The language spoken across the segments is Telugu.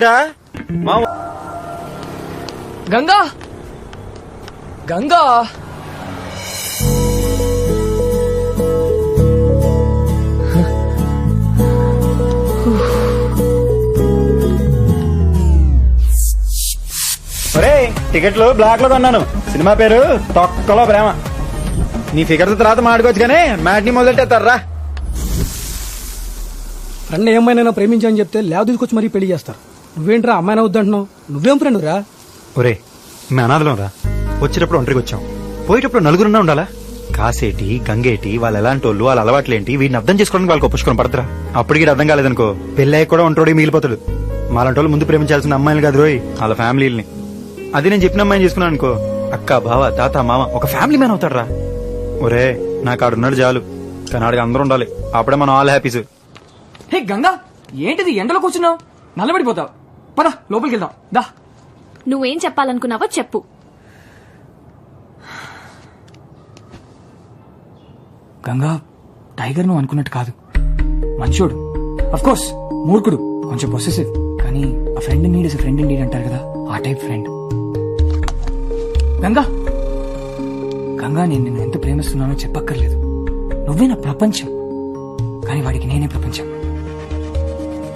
గంగా గంగా టికెట్లు బ్లాక్ లో కొన్నాను. సినిమా పేరు తొక్కలో ప్రేమ. నీ ఫిగర్ తర్వాత మాడుకోవచ్చు కానీ మ్యాట్ని మొదలెట్టేస్తారా? ఫ్రెండ్ ఏమైనా ప్రేమించని చెప్తే లేవ తీసుకొచ్చి మరీ పెళ్లి చేస్తారు. నువ్వేంట్రా అమ్మాయినా వద్దంటున్నావు? నువ్వేం ఫ్రెండ్ రా? ఒరే మీ అనాథలం రా. వచ్చేటప్పుడు ఒంటరికి వచ్చాం, పోయేటప్పుడు నలుగురున్నా ఉండాలా? కాసేటి గంగేటి వాళ్ళు ఎలాంటి వాళ్ళు, వాళ్ళ అలవాట్లేంటి, వీడిని అర్థం చేసుకోవడానికి వాళ్ళకి ఒప్పుకొని పడతారా? అప్పటికి అర్థం కాలేదనుకో పెళ్ళి కూడా ఒంటోడి మిగిలిపోతాడు. మాలాంటి వాళ్ళు ముందు ప్రేమించాల్సిన అమ్మాయిలు కాదు రోయ్, వాళ్ళ ఫ్యామిలీని. అది నేను చెప్పిన అమ్మాయిని చేసుకున్నాను అనుకో, అక్క బావ తాత మామ ఒక ఫ్యామిలీ మ్యాన్ అవుతాడు రా. ఒరే నాకు ఆడున్నాడు చాలు, కానీ ఆడికి అందరూ ఉండాలి. అప్పుడే మనం ఆల్ హ్యాపీస్. హే గంగా, ఏంటిది ఎండలో కూర్చున్నావు? నల్లబడిపోతావు. పద లోపలికి వెళ్దాం. దా. నువ్వేం చెప్పాలనుకున్నావో చెప్పు. గంగా, టైగర్ నువ్వు అనుకున్నట్టు కాదు. మనుషుడు, అఫ్ కోర్స్ మూర్ఖుడు, కొంచెం పొసెసివ్, కానీ ఆ friend need is friend need అంటారు కదా, ఆ టైప్ ఫ్రెండ్. గంగా గంగా, నేను నిన్ను ఎంత ప్రేమిస్తున్నానో చెప్పక్కర్లేదు. నువ్వే నా ప్రపంచం, కానీ వాడికి నేనే ప్రపంచం.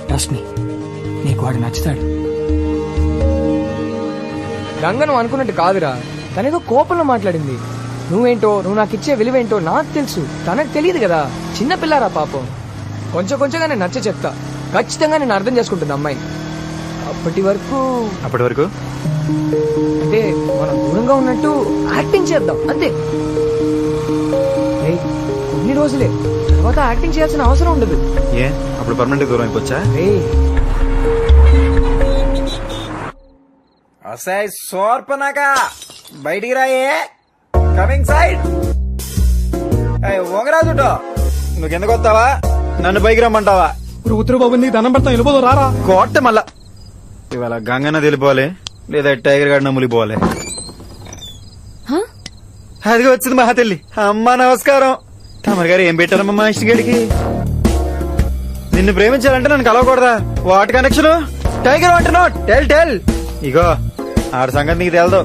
ట్రస్ట్ మీ, నీకు వాడు నచ్చుతాడు. గంగ నువ్వు అనుకున్నట్టు కాదురా, తనేదో కోపంలో మాట్లాడింది. నువ్వేంటో, నువ్వు నాకు ఇచ్చే విలువేంటో నాకు తెలుసు, తనకు తెలియదు కదా. చిన్న పిల్లారా పాపం. కొంచెం కొంచెంగా నేను నచ్చ చెప్తా. ఖచ్చితంగా నేను అర్థం చేసుకుంటుంది అమ్మాయి. అప్పటి వరకు అంటే మనం దూరంగా ఉన్నట్టు యాక్టింగ్ చేద్దాం అంతే. కొన్ని రోజులే, తర్వాత యాక్టింగ్ చేయాల్సిన అవసరం ఉండదు. ఏ అప్పుడు పర్మనెంట్ దూరం అయిపోవచ్చా? సోర్పనాక బయటికి రాయే, కమింగ్ సైడ్. ఓంగరాజుటో నువ్వు కిందకు వస్తావా, నన్ను పైకి రమ్మంటావా? ఉత్తర బాబు నీకు దండం పెడతాం, వెళ్ళిపోదు రారా. కోట మళ్ళా ఇవాళ గంగన్న తెలిపోవాలి, లేదా టైగర్ గాడిన ములిపోవాలి. అది వచ్చింది మహా తల్లి. అమ్మా నమస్కారం. తమరి గారు ఏం పెట్టారమ్మా మా ఇష్టగడికి? నిన్ను ప్రేమించాలంటే నన్ను కలవకూడదా? What connection? Tiger what not tell tell. ఇగో ఆడ సంగతి నీకు తెలదు.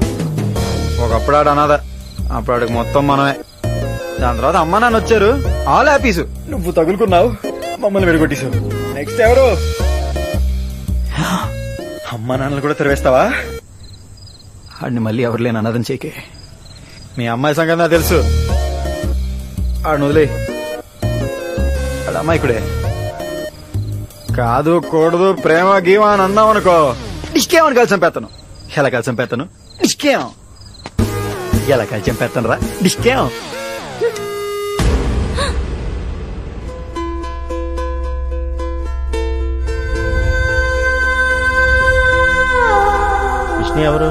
ఒకప్పుడు ఆడు అనాథ, అప్పుడు ఆడికి మొత్తం మనమే. దాని తర్వాత అమ్మ నాన్న వచ్చారు, ఆల్ హ్యాపీస్. నువ్వు తగులుకున్నావు, మమ్మల్ని విడగొట్టేశావు. నెక్స్ట్ ఎవరు? అమ్మ నాన్నలు కూడా తెరవేస్తావా? ఆడిని మళ్ళీ ఎవరు లేని అనాథం చేకే. మీ అమ్మాయి సంగతి నాకు తెలుసు. ఆడిని వదిలే. ఆడ అమ్మాయికుడే కాదు కూడదు, ప్రేమ గీమ అని అన్నావు అనుకో, డిస్కేమని కలిసి చంపేస్తాను. ఎలా కలిసి చంపేస్తాను? డిస్కేం. ఎలా కలిసి చంపేస్తాను రా? డిస్కేం. విష్ణు ఎవరు?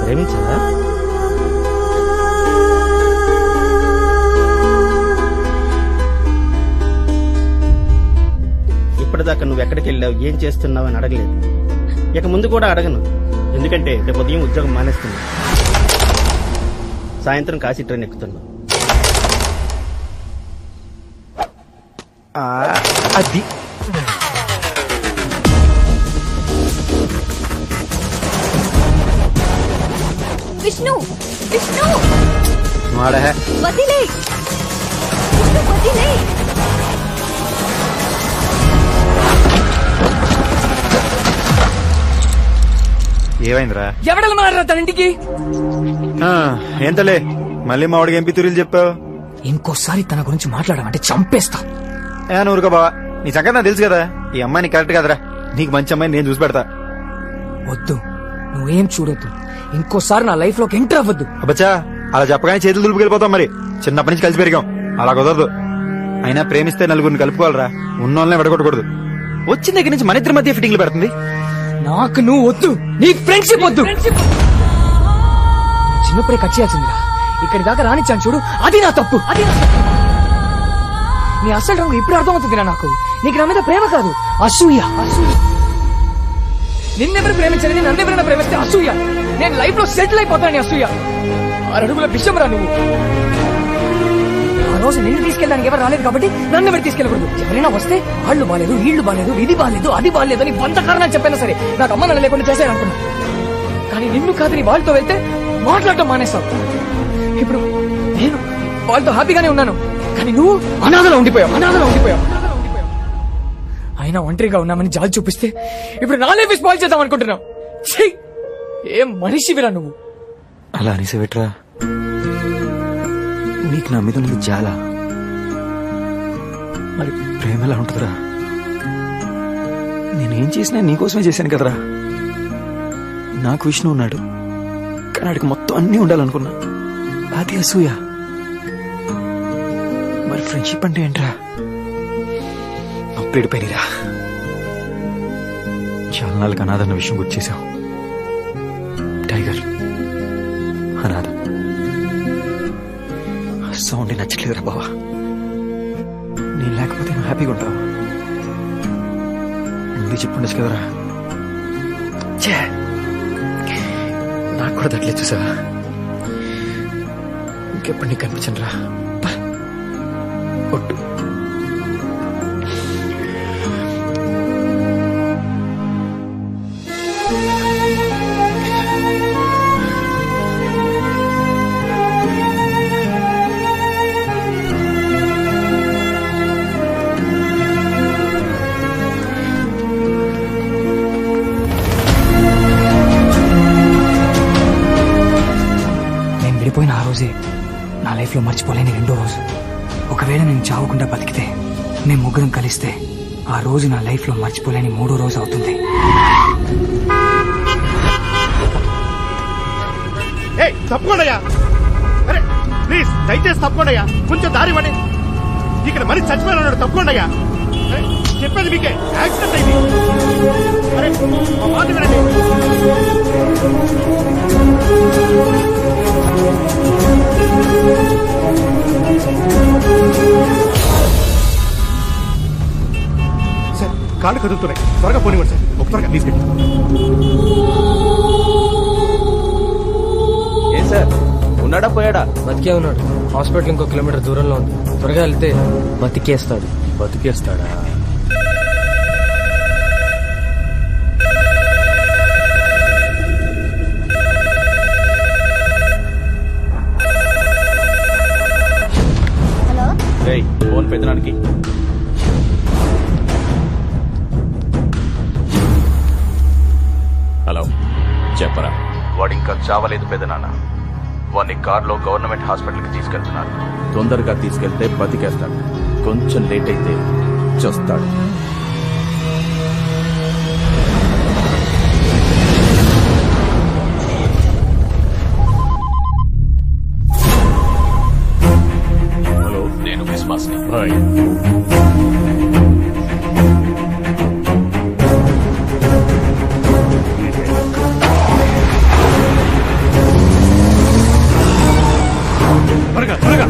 ప్రేమించారా? ఇప్పటిదాకా నువ్వు ఎక్కడికి వెళ్ళావు, ఏం చేస్తున్నావు అని అడగలేదు. ఇక ముందు కూడా అడగను, ఎందుకంటే రేపు ఉదయం ఉద్యోగం మానేస్తున్నా. సాయంత్రం కాశీ ట్రైన్ ఎక్కుతున్నా. అది విష్ణు విష్ణు వదిలే, వదిలే. ఏమైందిరా? ఎవడలు మారా తన ఇంటికి? ఏంతలే మళ్ళీ మా వాడికి ఎంపీ తురీలు చెప్పావు. ఇంకోసారి తన గురించి మాట్లాడమంటే చంపేస్తా. ఊరుకో బావా, నీ సంగతి నాకు తెలుసు కదా. ఈ అమ్మాయి నీకు కరెక్ట్ కదరా. నీకు మంచి అమ్మాయిని నేను చూసి పెడతా. వద్దు, నువ్వేం చూడొద్దు. ఇంకోసారి నా లైఫ్ లోకి ఎంటర్ అవ్వద్దు. అబ్బచ్చా, అలా చెప్పగానే చేతులు దులుపుకెళ్ళిపోతాం. మరి చిన్నప్పటి నుంచి కలిసి పెరిగాం, అలా కుదరదు. అయినా ప్రేమిస్తే నలుగురిని కలుపుకోవాలరా, ఉన్నోళ్ళనే విడగొట్టకూడదు. వచ్చిన దగ్గర నుంచి మన ఇద్దరి మధ్య ఫిట్టింగ్లు పెడుతుంది. నాకు నువ్వు వద్దు, నీ ఫ్రెండ్షిప్ వద్దు. చిన్నప్పుడే కట్ చేయాల్సిందిరా. ఇక్కడి దాకా రానిచ్చాను చూడు, అది నా తప్పు. నీ అసలు రంగు ఇప్పుడు అర్థమవుతుందిరా నాకు. నీకు నా మీద ప్రేమ కాదు, అసూయ. నిన్నెవరు ప్రేమించలేదు, నన్నెవరైనా ప్రేమిస్తే అసూయ. నేను లైఫ్ లో సెటిల్ అయిపోతాను అసూయ. 6 అడుగుల విషయం రా నువ్వు. రోజు నిన్ను తీసుకెళ్ళడానికి ఎవరు రాలేదు కాబట్టి నన్ను ఎవరు తీసుకెళ్ళకూడదు. ఎవరైనా వస్తే వాళ్ళు బాలేదు, వీళ్ళు బాలేదు, ఇది బాలేదు, అది బాలేదు అని 100 కారణాలు చెప్పైనా సరే నాకు అమ్మ నాన్న లేకుండా చేశారనుకున్నా. కానీ నిన్ను కాదని వాళ్ళతో వెళ్తే మాట్లాడటం మానేస్తావు. ఇప్పుడు నేను వాళ్ళతో హ్యాపీగానే ఉన్నాను, కానీ నువ్వు అనాథలో ఉండిపోయావు. అయినా ఒంటరిగా ఉన్నామని జాలి చూపిస్తే ఇప్పుడు నా లైఫ్ స్పాయిల్ చేద్దాం అనుకుంటున్నావు. ఛీ! ఏం మనిషివిరా నువ్వు. అలా అనేసేవేట్రా? నీకు నా మీద ఉంది చాలా. మరి ప్రేమ ఎలా ఉంటుందిరా? నేనేం చేసినా నీకోసమే చేశాను కదరా. నాకు విష్ణు ఉన్నాడు, కానీ ఆడికి మొత్తం అన్నీ ఉండాలనుకున్నా. అది అసూయ. మరి ఫ్రెండ్షిప్ అంటే ఏంట్రా? అప్పుడేడిపోయినరా. చాలా నాలుగు అనాథన్న విషయం గుర్చేశావు. టైగర్ అనాథ. సౌండ్ నచ్చట్లేదురా బావా. నేను లేకపోతే నువ్వు హ్యాపీగా ఉంటావు. ముందే చెప్పుండొచ్చు కదరా. ఛే, నాకు కూడా తట్లేదు చూసావా. ఇంకెప్పుడు నీకు కనిపించను రా. ఒట్టు. విడిపోయిన ఆ రోజే నా లైఫ్ లో మర్చిపోలేని రెండో రోజు. ఒకవేళ నేను చావకుండా బతికితే, మేము ముగ్గురం కలిస్తే ఆ రోజు నా లైఫ్ లో మర్చిపోలేని 3వ రోజు అవుతుంది. తప్పకుండా అరే ప్లీజ్ దయచేసి తప్పకుండా కొంచెం దారి ఇవ్వండి. ఇక్కడ మరీ చచ్చిపోయినాడు. తప్పకుండా చెప్పేది మీకే. యాక్సిడెంట్ అయింది. అరే మా మాట వినండి. సార్ కాళ్ళు కదులుతున్నాయి. త్వరగా పోనివ్వండి సార్. ఒక త్వరగా తీసుకెళ్ళి. ఏ సార్ ఉన్నాడా పోయాడా? బతికే ఉన్నాడు. హాస్పిటల్ ఇంకో కిలోమీటర్ దూరంలో ఉంది. త్వరగా వెళ్తే బతికేస్తాడు. బతికేస్తాడా? ఫోన్ పెద్దనానికి. హలో, చెప్పరా. వాడింకా చావలేదు పెదనాన్న. వాడిని కార్లో గవర్నమెంట్ హాస్పిటల్కి తీసుకెళ్తున్నారు. తొందరగా తీసుకెళ్తే బతికేస్తాడు, కొంచెం లేట్ అయితే చస్తాడు. హలో, నేను క్రిస్మస్ని. బాయ్. త్వరగా త్వరగా.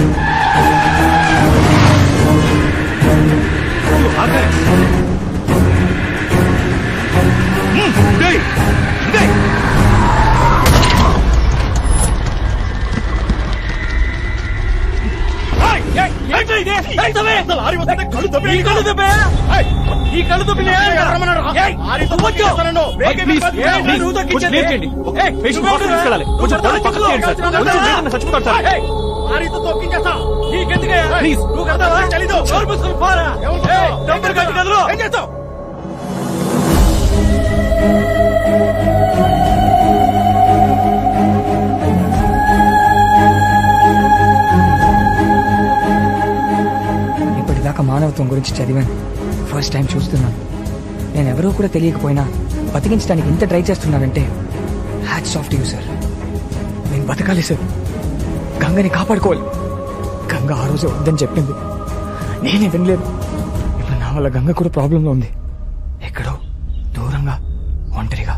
ఇప్పటిదాకా మానవత్వం గురించి చదివాను. ఫస్ట్ టైం చూస్తున్నాను. నేనెవరో కూడా తెలియకపోయినా బతికించడానికి ఇంత ట్రై చేస్తున్నానంటే hats off to you sir. నేను బతకాలి సార్. గంగని కాపాడుకోవాలి. గంగ ఆ రోజు వద్దని చెప్పింది, నేనే వినలేదు. ఇప్పుడు నా వల్ల గంగ కూడా ప్రాబ్లంలో ఉంది. ఎక్కడో దూరంగా ఒంటరిగా.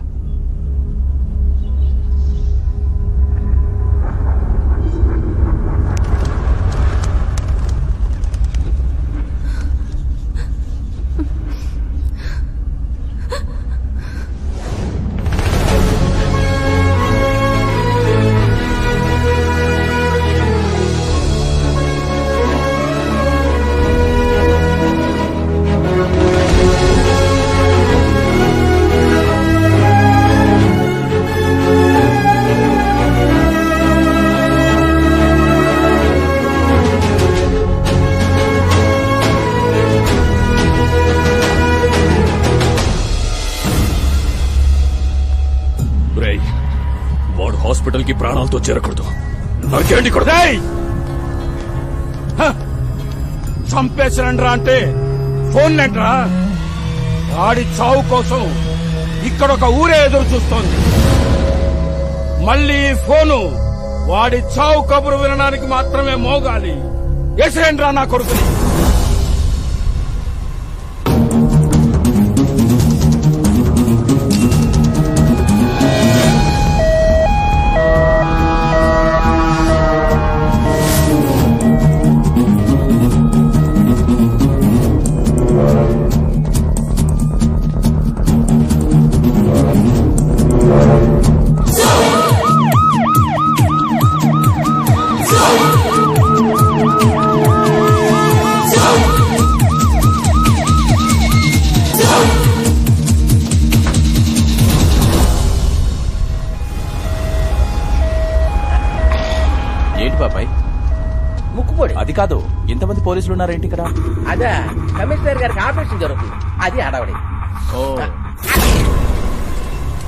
హాస్పిటల్ కి ప్రాణాలతో చేరకూడదు. నరికేయండి ఇక్కడ. చంపేసిరండ్రా అంటే ఫోన్ లేంట్రా. వాడి చావు కోసం ఇక్కడ ఒక ఊరే ఎదురు చూస్తోంది. మళ్ళీ ఫోను వాడి చావు కబురు వినడానికి మాత్రమే మోగాలి. ఎసరేండ్రా నా కొడుకుని. ఏంటి బాబాయ్? ముక్కుపోడి. అది కాదు, ఎంతమంది పోలీసులు ఉన్నారేంటి ఇక్కడ? అదే కమిషనర్ గారికి ఆపరేషన్ జరుగుతుంది, అది హడావడి.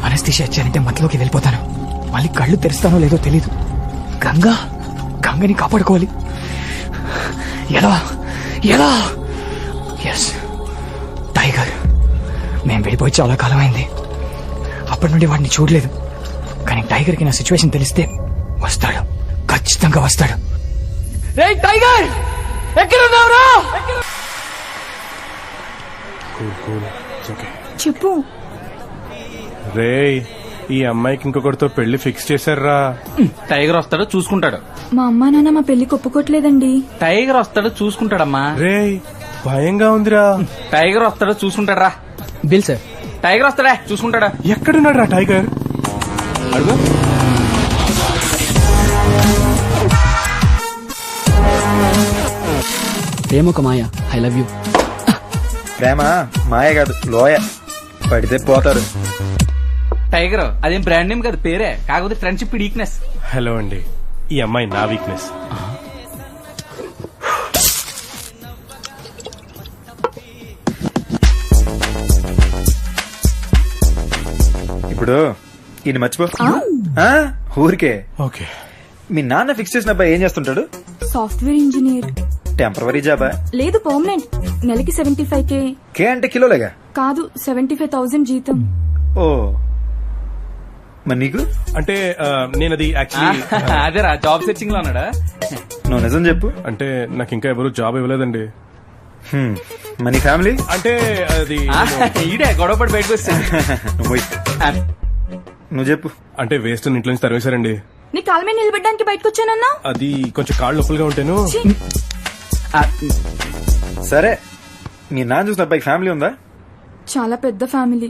అనస్థిషియా ఇచ్చారంటే మధ్యలోకి వెళ్ళిపోతాను. మళ్ళీ కళ్ళు తెరుస్తానో లేదో తెలీదు. గంగని కాపాడుకోవాలి. ఎలా ఎలా ఎస్ టైగర్. మేము వెళ్ళిపోయి చాలా కాలం అయింది. అప్పటి నుండి వాడిని చూడలేదు. కానీ టైగర్కి నా సిచ్యువేషన్ తెలిస్తే వస్తాడు, ఖచ్చితంగా వస్తాడు. రే టైగర్, ఎక్కడున్నావురా? చెప్పు. రేయ్, ఈ అమ్మాయికి ఇంకొకటితో పెళ్లి ఫిక్స్ చేశారా? టైగర్ వస్తాడు చూసుకుంటాడు. మా అమ్మా నాన్న మా పెళ్లి ఒప్పుకోట్లేదండి. టైగర్ వస్తాడు చూసుకుంటాడమ్మా. రేయ్, భయంగా ఉందిరా. టైగర్ వస్తాడు చూసుకుంటాడా? Bill sir. టైగర్ వస్తాడా చూసుకుంటాడా? ఎక్కడున్నాడు రా టైగర్? అడుగు. ప్రేమ ఒక మాయ. I love you. ప్రేమ మాయ కాదు, లోయ. పడితే పోతారు. టైగర్ అదేం బ్రాండ్ నేమ్ కాదు, పేరే. కాకపోతే ఫ్రెండ్షిప్ వీక్నెస్. హలో అండి, ఈ అమ్మాయి నా వీక్నెస్. ఇప్పుడు ఈయన మర్చిపో. ఊరికే. ఓకే. మీ నాన్న ఫిక్స్ చేసిన అబ్బాయి ఏం చేస్తుంటాడు? Software engineer. టెంపరవరీ జాబా? లేదు, పర్మనెంట్. నెలకి 75K. కే అంటే కిలోలేగా? కాదు, 75,000 జీతం. ఓ, మరి నీకు? అంటే నేను అది యాక్చువల్లీ అదేరా జాబ్ సెర్చింగ్ లో ఉన్నాడా? నువ్వు నిజం చెప్పు. అంటే నాకు ఇంకా ఎవరు జాబ్ ఇవ్వలేదండి. మనీ ఫ్యామిలీ అంటే అది ఈడే గొడవపడి బయటకు వస్తాడు. నువ్వు చెప్పు. అంటే వేస్ట్ ఇంట్లో నుంచి తరివేశారండి. నీ కాళ్ళ మీద నిలబెట్టడానికి బయటకు వచ్చానన్నా. అది కొంచెం కాళ్ళు నొప్పులుగా ఉంటాను. సరే, మీ నాన్న చూసిన అబ్బాయికి ఫ్యామిలీ ఉందా? చాలా పెద్ద ఫ్యామిలీ.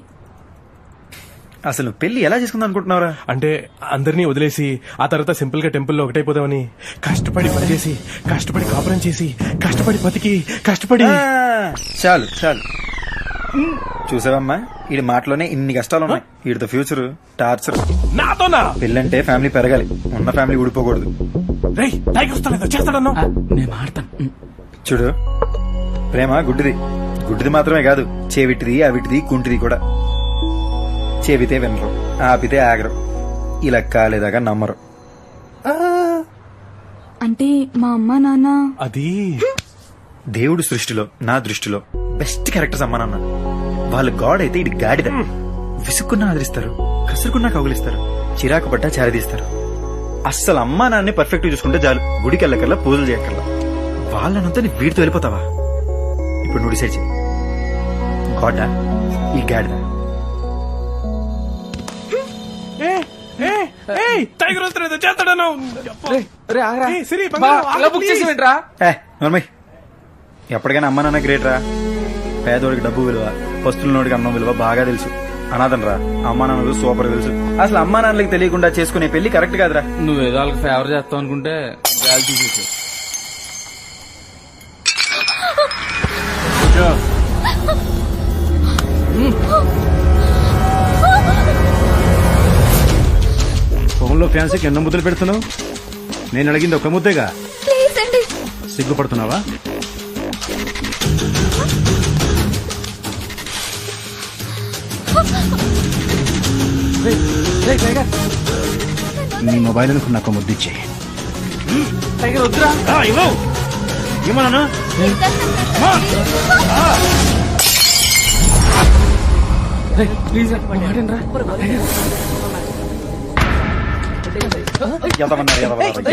అసలు నువ్వు పెళ్లి ఎలా చేసుకుందాం అనుకుంటున్నావురా? అంటే అందరినీ వదిలేసి ఆ తర్వాత సింపుల్ గా టెంపుల్లో ఒకటైపోదామని కష్టపడి పనిచేసి, కష్టపడి కాపురం చేసి, కష్టపడి బతికి, కష్టపడి. చాలు చాలు. చూసావమ్మా, వీడి మాటలోనే ఇన్ని కష్టాలు ఉన్నాయి. వీడితో ఫ్యూచర్ టార్చర్. నాతోనా? పెళ్ళంటే ఫ్యామిలీ పెరగాలి, ఉన్న ఫ్యామిలీ ఊడిపోకూడదు. రేయ్, టైగర్ వస్తాను చేస్తాడన్నా. నేను మాడతాను. చూడు, ప్రేమ గుడ్డిది మాత్రమే కాదు, చేవిటిది, అవిటిది, కుంటిది కూడా. చెబితే వినరు, ఆపితే ఆగరు, ఇలా కాలేదాకా నమ్మరు. అంటే మా అమ్మ నాన్న అది దేవుడు సృష్టిలో, నా దృష్టిలో బెస్ట్ క్యారెక్టర్స్ అమ్మా నాన్న. వాళ్ళు గాడ్ అయితే ఇది గాడిద. విసుక్కున్నా ఆదరిస్తారు, కసురుకున్నా కౌగులిస్తారు, చిరాకు పడ్డా చారదీస్తారు. అస్సలు అమ్మా నాన్నే పర్ఫెక్ట్ చూసుకుంటే చాలు, గుడికి వెళ్ళకల్లా, పూజలు చేయక్కర్లా. వాళ్ళనంతా నీ వీడితో వెళ్ళిపోతావా? ఇప్పుడు నువ్వు డిసైడ్ చేయి, గాడా ఈ గాడిద? టైగర్ వస్తాడు చేస్తాడన్నా. ఎప్పటికైనా అమ్మ నాన్న గ్రేట్ రా. పేదోడికి డబ్బు విలువ, పస్తులనోడికి అన్నం విలువ బాగా తెలుసు. అనాథన్ రా, అమ్మా నాన్నలు సూపర్ తెలుసు. అసలు అమ్మా నాన్నలకి తెలియకుండా చేసుకునే పెళ్లి కరెక్ట్ కాదురా. నువ్వేదో వాళ్ళకి ఫేవర్ చేస్తావు అనుకుంటే గాలి తీసేసావు. ఫోన్లో ఫ్యాన్సీకి ఎన్నో ముద్దలు పెడుతున్నావు? నేను అడిగింది ఒక ముద్దేగా. సిగ్గుపడుతున్నావా? నీ మొబైల్ అనుకుని నాకు ముద్దిచ్చే. టైగర్ వద్దురా. ఏమన్నాను? ప్లీజ్ రా.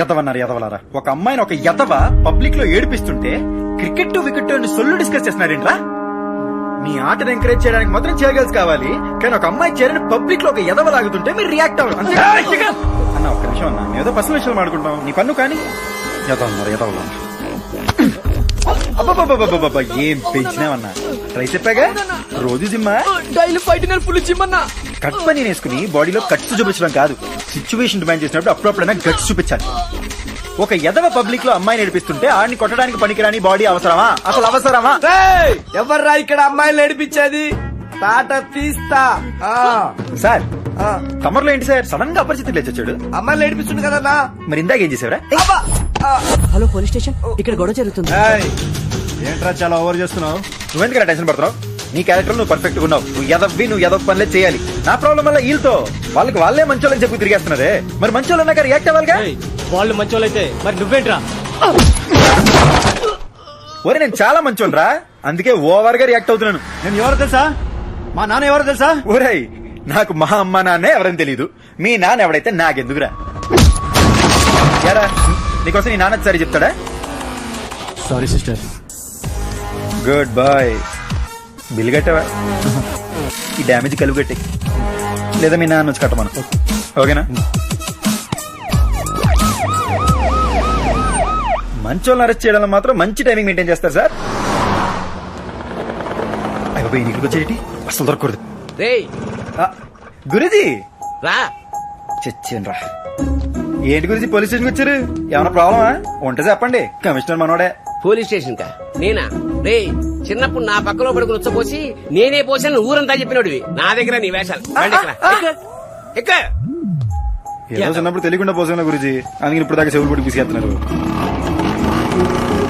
ఎదవన్నారా ఒక అమ్మాయిని ఒక ఎదవ పబ్లిక్ లో ఏడిపిస్తుంటే క్రికెట్ వికెట్ అని సొల్లు డిస్కస్ చేస్తున్నారేంట్రా? మీ ఆటను ఎంకరేజ్ చేయడానికి మాత్రం చేయగలిసి కావాలి, కానీ ఒక అమ్మాయి చేరని పబ్లిక్ లో ఒక ఎదవ లాగుతుంటే మీరు రియాక్ట్ అవ్వరు. అన్న ఒక్క నిమిషం అన్న, మేము ఏదో పర్సనల్ విషయాలు మాడుకుంటాం, నీ పన్ను కానీ ఎదవన్నారు. అబ్బా ఏం పెంచినావన్నా, ట్రై చెప్పాగా రోజు జిమ్మా డైలీ ఫైటింగ్ ఫుల్ జిమ్ అన్నా. కట్ పని వేసుకుని బాడీలో కట్స్ చూపించడం కాదు, సిచ్యువేషన్ డిమాండ్ చేసినప్పుడు అప్పుడప్పుడైనా గట్స్ చూపించాలి. ఒక ఎదవ పబ్లిక్ లో అమ్మాయి నడిపిస్తుంటే ఆడిని కొట్టడానికి పనికిరాని బాడీ అవసరమా? అసలు అవసరమా? ఎవర్రా ఇక్కడ అమ్మాయిలు నడిపించేది? తాట తీస్తా. సార్ కమర్లో ఏంటి సార్ సడన్ గా అపరిచితులు లేచొచ్చాడు? అమ్మాయిలు నడిపిస్తుంది కదన్నా. మరి ఇందాక ఏం చేసావరా? హలో పోలీస్ స్టేషన్, ఇక్కడ గొడవ జరుగుతుంది. ఏంట్రా చాలా ఓవర్ చేస్తున్నావు? నువ్వెందుకు టెన్షన్ పడుతున్నావు? నీ క్యారెక్టర్ నువ్వు పర్ఫెక్ట్ గా ఉన్నావు, నువ్వు ఎదవ పనులే చేయాలి. నా ప్రాబ్లం వల్ల వీళ్ళతో వాళ్ళకి వాళ్ళే మంచోళ్ళని చెప్పి తిరిగేస్తున్నారే, మరి మంచోళ్ళు అన్నాక రియాక్ట్ అవ్వాలిగా. వాళ్ళు మంచోళ్ళైతే మరి నువ్వేంట్రా? ఒరే నేను చాలా మంచోళ్ళరా, అందుకే ఓవర్ గా రియాక్ట్ అవుతున్నాను. నేను ఎవరు తెలుసా? మా నాన్న ఎవరు తెలుసా? ఒరే నాకు మా అమ్మ నాన్నే ఎవరని తెలీదు, మీ నాన్న ఎవడైతే నాకెందుకురా? యారా నీకోసం నీ నాన్న సరి చెప్తాడా? Sorry sister. Good boy. Bill కట్టావా? ఈ డ్యామేజ్ కలుపు కట్టి, లేదా మీ నాన్న వచ్చి కట్టమను. ఓకేనా? మంచోళ్ళని అరెస్ట్ చేయడంలో మాత్రం మంచి టైమింగ్ మెయింటైన్ చేస్తారు సార్. అయిపోయి నీకు వచ్చేటి అసలు దొరకకూడదు. గురుజీ రా. చచ్చాను రా. ఏంటి గురించి పోలీస్ స్టేషన్ వచ్చారు? ఏమైనా ప్రాబ్లమా? ఉంటే చెప్పండి, కమిషనర్ మనోడే. పోలీస్ స్టేషన్ కా? నేనా? రే చిన్నప్పుడు నా పక్కలో పడుకుని ఉచ్చపోసి నేనే పోసాను ఊరంతా చెప్పినోడివి. నా దగ్గర నీ వేషాలు. ఏదో చిన్నప్పుడు తెలియకుండా పోసాను గురుజీ, అందుకని ఇప్పుడు దాకా చెవులు పట్టి తీసుకెళ్తున్నారు.